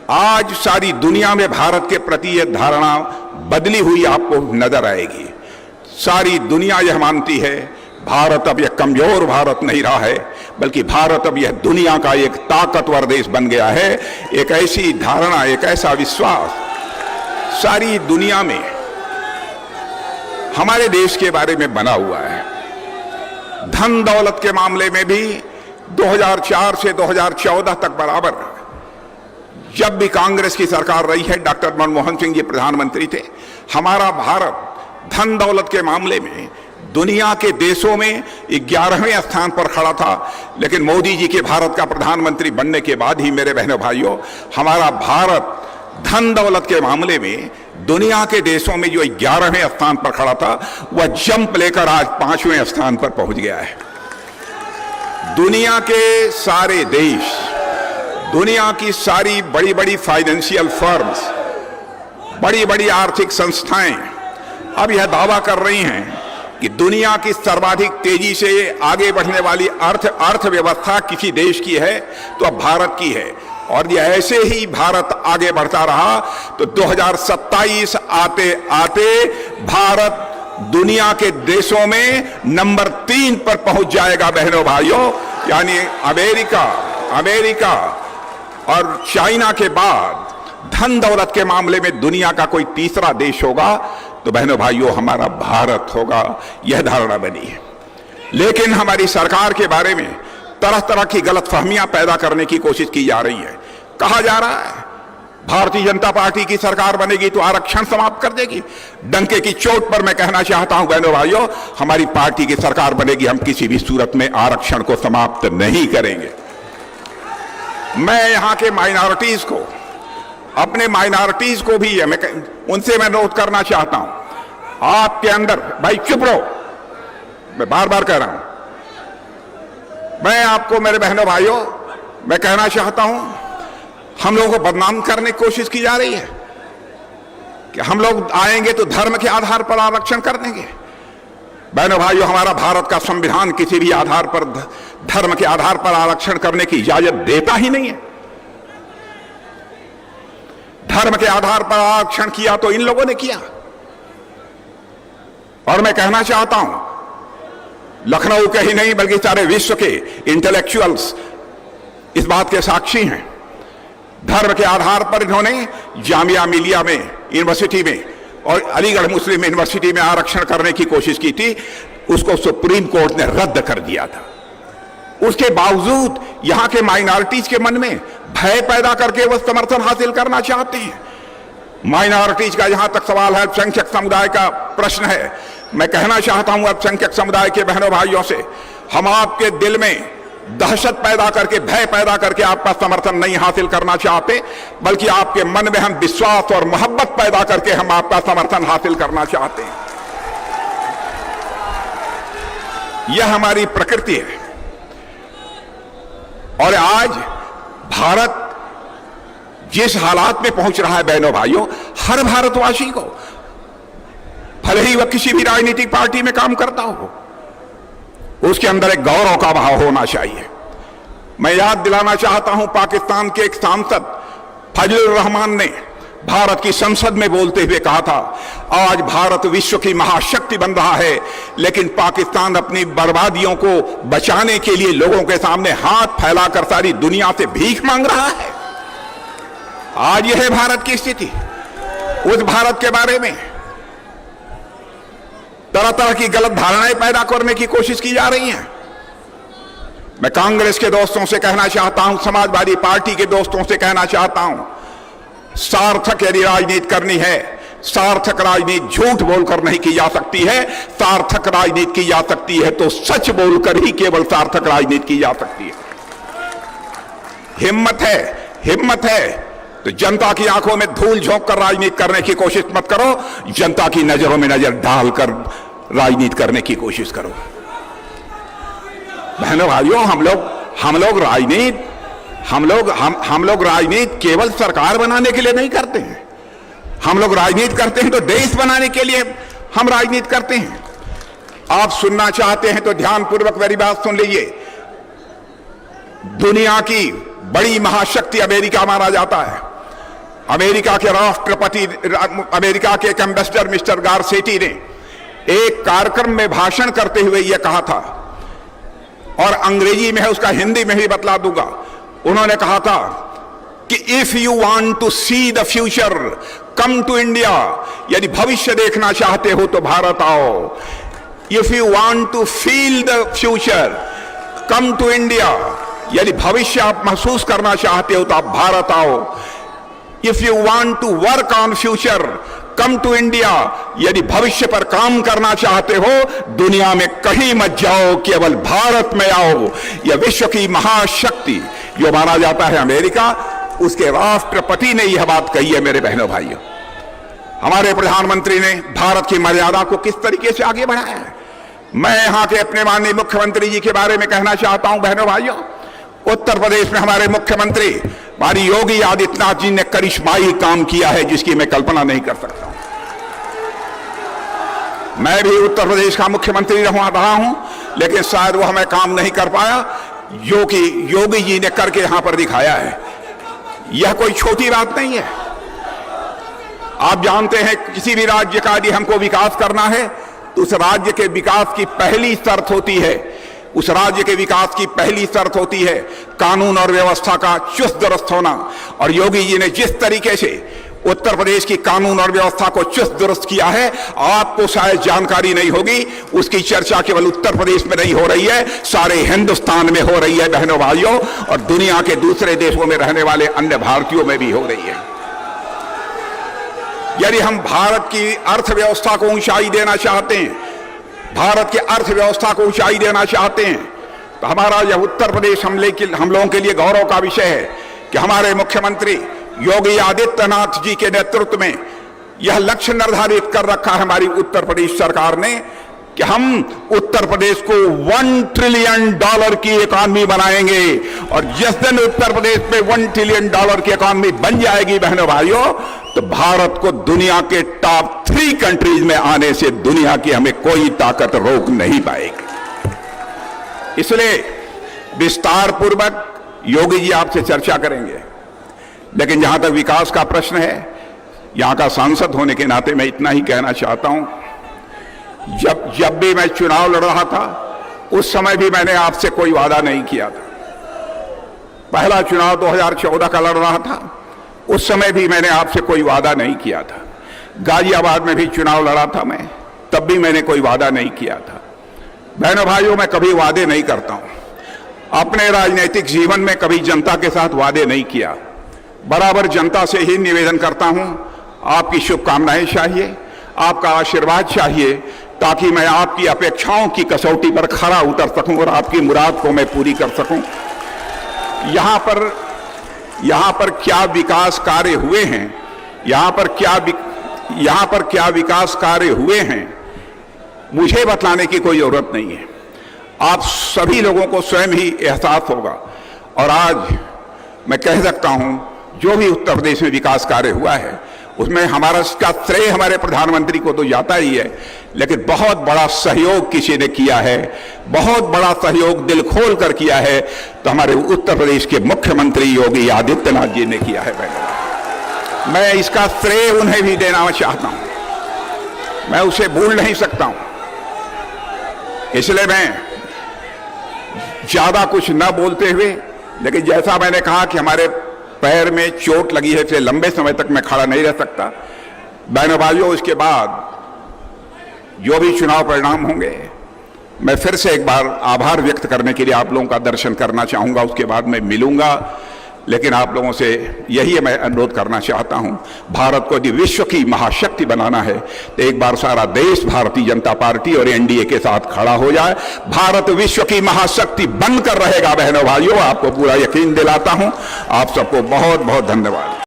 आज सारी दुनिया में भारत के प्रति यह धारणा बदली हुई आपको नजर आएगी। सारी दुनिया यह मानती है भारत अब यह कमजोर भारत नहीं रहा है, बल्कि भारत अब यह दुनिया का एक ताकतवर देश बन गया है। एक ऐसी धारणा, एक ऐसा विश्वास सारी दुनिया में हमारे देश के बारे में बना हुआ है। धन दौलत के मामले में भी 2004 से 2014 तक बराबर जब भी कांग्रेस की सरकार रही है, डॉक्टर मनमोहन सिंह जी प्रधानमंत्री थे, हमारा भारत धन दौलत के मामले में दुनिया के देशों में 11वें स्थान पर खड़ा था। लेकिन मोदी जी के भारत का प्रधानमंत्री बनने के बाद ही मेरे बहनों भाइयों, हमारा भारत धन दौलत के मामले में दुनिया के देशों में जो 11वें स्थान पर खड़ा था, वह जंप लेकर आज 5वें स्थान पर पहुंच गया है। दुनिया के सारे देश, दुनिया की सारी बड़ी बड़ी फाइनेंशियल फर्म्स, बड़ी बड़ी आर्थिक संस्थाएं अब यह दावा कर रही हैं कि दुनिया की सर्वाधिक तेजी से आगे बढ़ने वाली अर्थव्यवस्था किसी देश की है तो अब भारत की है। और ये ऐसे ही भारत आगे बढ़ता रहा तो 2027 आते आते भारत दुनिया के देशों में नंबर 3 पर पहुंच जाएगा बहनों भाइयों। यानी अमेरिका और चाइना के बाद धन दौलत के मामले में दुनिया का कोई तीसरा देश होगा तो बहनों भाइयों हमारा भारत होगा, यह धारणा बनी है। लेकिन हमारी सरकार के बारे में तरह तरह की गलतफहमियां पैदा करने की कोशिश की जा रही है। कहा जा रहा है भारतीय जनता पार्टी की सरकार बनेगी तो आरक्षण समाप्त कर देगी। डंके की चोट पर मैं कहना चाहता हूं बहनों भाइयों, हमारी पार्टी की सरकार बनेगी, हम किसी भी सूरत में आरक्षण को समाप्त नहीं करेंगे। मैं यहां के माइनॉरिटीज को, अपने माइनॉरिटीज को भी उनसे मैं नोट करना चाहता हूं, आपके अंदर, भाई चुप रहो, मैं बार बार कह रहा हूं, मैं आपको मेरे बहनों भाइयों मैं कहना चाहता हूं, हम लोगों को बदनाम करने की कोशिश की जा रही है कि हम लोग आएंगे तो धर्म के आधार पर आरक्षण कर देंगे। बहनों भाइयों, हमारा भारत का संविधान किसी भी आधार पर, धर्म के आधार पर आरक्षण करने की इजाजत देता ही नहीं है। धर्म के आधार पर आरक्षण किया तो इन लोगों ने किया। और मैं कहना चाहता हूं, लखनऊ के ही नहीं बल्कि सारे विश्व के इंटेलेक्चुअल्स इस बात के साक्षी हैं। धर्म के आधार पर इन्होंने जामिया मिलिया में, यूनिवर्सिटी में और अलीगढ़ मुस्लिम यूनिवर्सिटी में आरक्षण करने की कोशिश की थी, उसको सुप्रीम कोर्ट ने रद्द कर दिया था। उसके बावजूद यहां के माइनॉरिटीज के मन में भय पैदा करके वह समर्थन हासिल करना चाहते हैं। माइनॉरिटीज का जहां तक सवाल है, अल्पसंख्यक समुदाय का प्रश्न है, मैं कहना चाहता हूं अल्पसंख्यक समुदाय के बहनों भाइयों से, हम आपके दिल में दहशत पैदा करके, भय पैदा करके आपका समर्थन नहीं हासिल करना चाहते, बल्कि आपके मन में हम विश्वास और मोहब्बत पैदा करके हम आपका समर्थन हासिल करना चाहते हैं। यह हमारी प्रकृति है। और आज भारत जिस हालात में पहुंच रहा है बहनों भाइयों, हर भारतवासी को, भले ही वह किसी भी राजनीतिक पार्टी में काम करता हो, उसके अंदर एक गौरव का भाव होना चाहिए। मैं याद दिलाना चाहता हूं, पाकिस्तान के एक सांसद फजलुर रहमान ने भारत की संसद में बोलते हुए कहा था, आज भारत विश्व की महाशक्ति बन रहा है, लेकिन पाकिस्तान अपनी बर्बादियों को बचाने के लिए लोगों के सामने हाथ फैलाकर सारी दुनिया से भीख मांग रहा है। आज यह है भारत की स्थिति। उस भारत के बारे में तरह तरह की गलत धारणाएं पैदा करने की कोशिश की जा रही हैं। मैं कांग्रेस के दोस्तों से कहना चाहता हूं, समाजवादी पार्टी के दोस्तों से कहना चाहता हूं, सार्थक यदि राजनीति करनी है, सार्थक राजनीति झूठ बोलकर नहीं की जा सकती है, सार्थक राजनीति की जा सकती है तो सच बोलकर ही केवल सार्थक राजनीति की जा सकती है। हिम्मत है तो जनता की आंखों में धूल झोंक कर राजनीति करने की कोशिश मत करो, जनता की नजरों में नजर डालकर राजनीति करने की कोशिश करो। बहनों भाइयों, हम लोग राजनीति केवल सरकार बनाने के लिए नहीं करते हैं। हम लोग राजनीति करते हैं तो देश बनाने के लिए हम राजनीति करते हैं। आप सुनना चाहते हैं तो ध्यानपूर्वक मेरी बात सुन लीजिए। दुनिया की बड़ी महाशक्ति अमेरिका माना जाता है। अमेरिका के राष्ट्रपति, अमेरिका के एक एम्बेसडर मिस्टर गारसेटी ने एक कार्यक्रम में भाषण करते हुए यह कहा था, और अंग्रेजी में है, उसका हिंदी में भी बतला दूंगा। उन्होंने कहा था कि if you want to see the future come to India, यदि भविष्य देखना चाहते हो तो भारत आओ। If you want to feel the future come to India, यदि भविष्य आप महसूस करना चाहते हो तो आप भारत आओ। If you want to work on future come to India, यदि भविष्य पर काम करना चाहते हो दुनिया में कहीं मत जाओ, केवल भारत में आओ। यह विश्व की महाशक्ति जो माना जाता है अमेरिका, उसके राष्ट्रपति ने यह बात कही है। मेरे बहनों भाइयों, हमारे प्रधानमंत्री ने भारत की मर्यादा को किस तरीके से आगे बढ़ाया है। मैं यहां के अपने माननीय मुख्यमंत्री जी के बारे में कहना चाहता हूं। बहनों भाइयों, उत्तर प्रदेश में हमारे मुख्यमंत्री हमारी योगी आदित्यनाथ जी ने करिश्माई काम किया है, जिसकी मैं कल्पना नहीं कर सकता हूं। मैं भी उत्तर प्रदेश का मुख्यमंत्री रहा हूं, लेकिन शायद वो हमें काम नहीं कर पाया जो कि योगी जी ने करके यहां पर दिखाया है। यह कोई छोटी बात नहीं है। आप जानते हैं, किसी भी राज्य का यदि हमको विकास करना है तो उस राज्य के विकास की पहली शर्त होती है, उस राज्य के विकास की पहली शर्त होती है कानून और व्यवस्था का चुस्त दुरुस्त होना। और योगी जी ने जिस तरीके से उत्तर प्रदेश की कानून और व्यवस्था को चुस्त दुरुस्त किया है, आपको शायद जानकारी नहीं होगी। उसकी चर्चा केवल उत्तर प्रदेश में नहीं हो रही है, सारे हिंदुस्तान में हो रही है बहनों भाइयों, और दुनिया के दूसरे देशों में रहने वाले अन्य भारतीयों में भी हो रही है। यदि हम भारत की अर्थव्यवस्था को ऊंचाई देना चाहते हैं, भारत की अर्थव्यवस्था को ऊंचाई देना चाहते हैं, तो हमारा यह उत्तर प्रदेश हम लोगों के लिए गौरव का विषय है कि हमारे मुख्यमंत्री योगी आदित्यनाथ जी के नेतृत्व में यह लक्ष्य निर्धारित कर रखा है हमारी उत्तर प्रदेश सरकार ने कि हम उत्तर प्रदेश को $1 ट्रिलियन की इकॉनमी बनाएंगे। और जिस दिन उत्तर प्रदेश में $1 ट्रिलियन की इकॉनमी बन जाएगी बहनों भाइयों, तो भारत को दुनिया के टॉप 3 कंट्रीज में आने से दुनिया की हमें कोई ताकत रोक नहीं पाएगी। इसलिए विस्तार पूर्वक योगी जी आपसे चर्चा करेंगे, लेकिन जहां तक विकास का प्रश्न है, यहां का सांसद होने के नाते मैं इतना ही कहना चाहता हूं, जब भी मैं चुनाव लड़ रहा था उस समय भी मैंने आपसे कोई वादा नहीं किया था। पहला चुनाव 2014 का लड़ रहा था, उस समय भी मैंने आपसे कोई वादा नहीं किया था। गाजियाबाद में भी चुनाव लड़ा था मैं, तब भी मैंने कोई वादा नहीं किया था। बहनों भाइयों, मैं कभी वादे नहीं करता हूं। अपने राजनीतिक जीवन में कभी जनता के साथ वादे नहीं किया। बराबर जनता से ही निवेदन करता हूं, आपकी शुभकामनाएं चाहिए, आपका आशीर्वाद चाहिए, ताकि मैं आपकी अपेक्षाओं की कसौटी पर खरा उतर सकूं और आपकी मुराद को मैं पूरी कर सकूं। यहां पर क्या विकास कार्य हुए हैं, यहां पर क्या विकास कार्य हुए हैं, मुझे बतलाने की कोई जरूरत नहीं है। आप सभी लोगों को स्वयं ही एहसास होगा। और आज मैं कह सकता हूं, जो भी उत्तर प्रदेश में विकास कार्य हुआ है उसमें हमारा इसका श्रेय हमारे प्रधानमंत्री को तो जाता ही है, लेकिन बहुत बड़ा सहयोग किसी ने किया है, बहुत बड़ा सहयोग दिल खोल कर किया है, तो हमारे उत्तर प्रदेश के मुख्यमंत्री योगी आदित्यनाथ जी ने किया है। मैं इसका श्रेय उन्हें भी देना चाहता हूं, मैं उसे भूल नहीं सकता हूं। इसलिए मैं ज्यादा कुछ न बोलते हुए, लेकिन जैसा मैंने कहा कि हमारे पैर में चोट लगी है, इसलिए लंबे समय तक मैं खड़ा नहीं रह सकता। बहनों भाइयों, इसके बाद जो भी चुनाव परिणाम होंगे, मैं फिर से एक बार आभार व्यक्त करने के लिए आप लोगों का दर्शन करना चाहूंगा। उसके बाद मैं मिलूंगा, लेकिन आप लोगों से यही मैं अनुरोध करना चाहता हूं, भारत को यदि विश्व की महाशक्ति बनाना है तो एक बार सारा देश भारतीय जनता पार्टी और एनडीए के साथ खड़ा हो जाए। भारत विश्व की महाशक्ति बनकर रहेगा बहनों भाइयों, आपको पूरा यकीन दिलाता हूं। आप सबको बहुत बहुत धन्यवाद।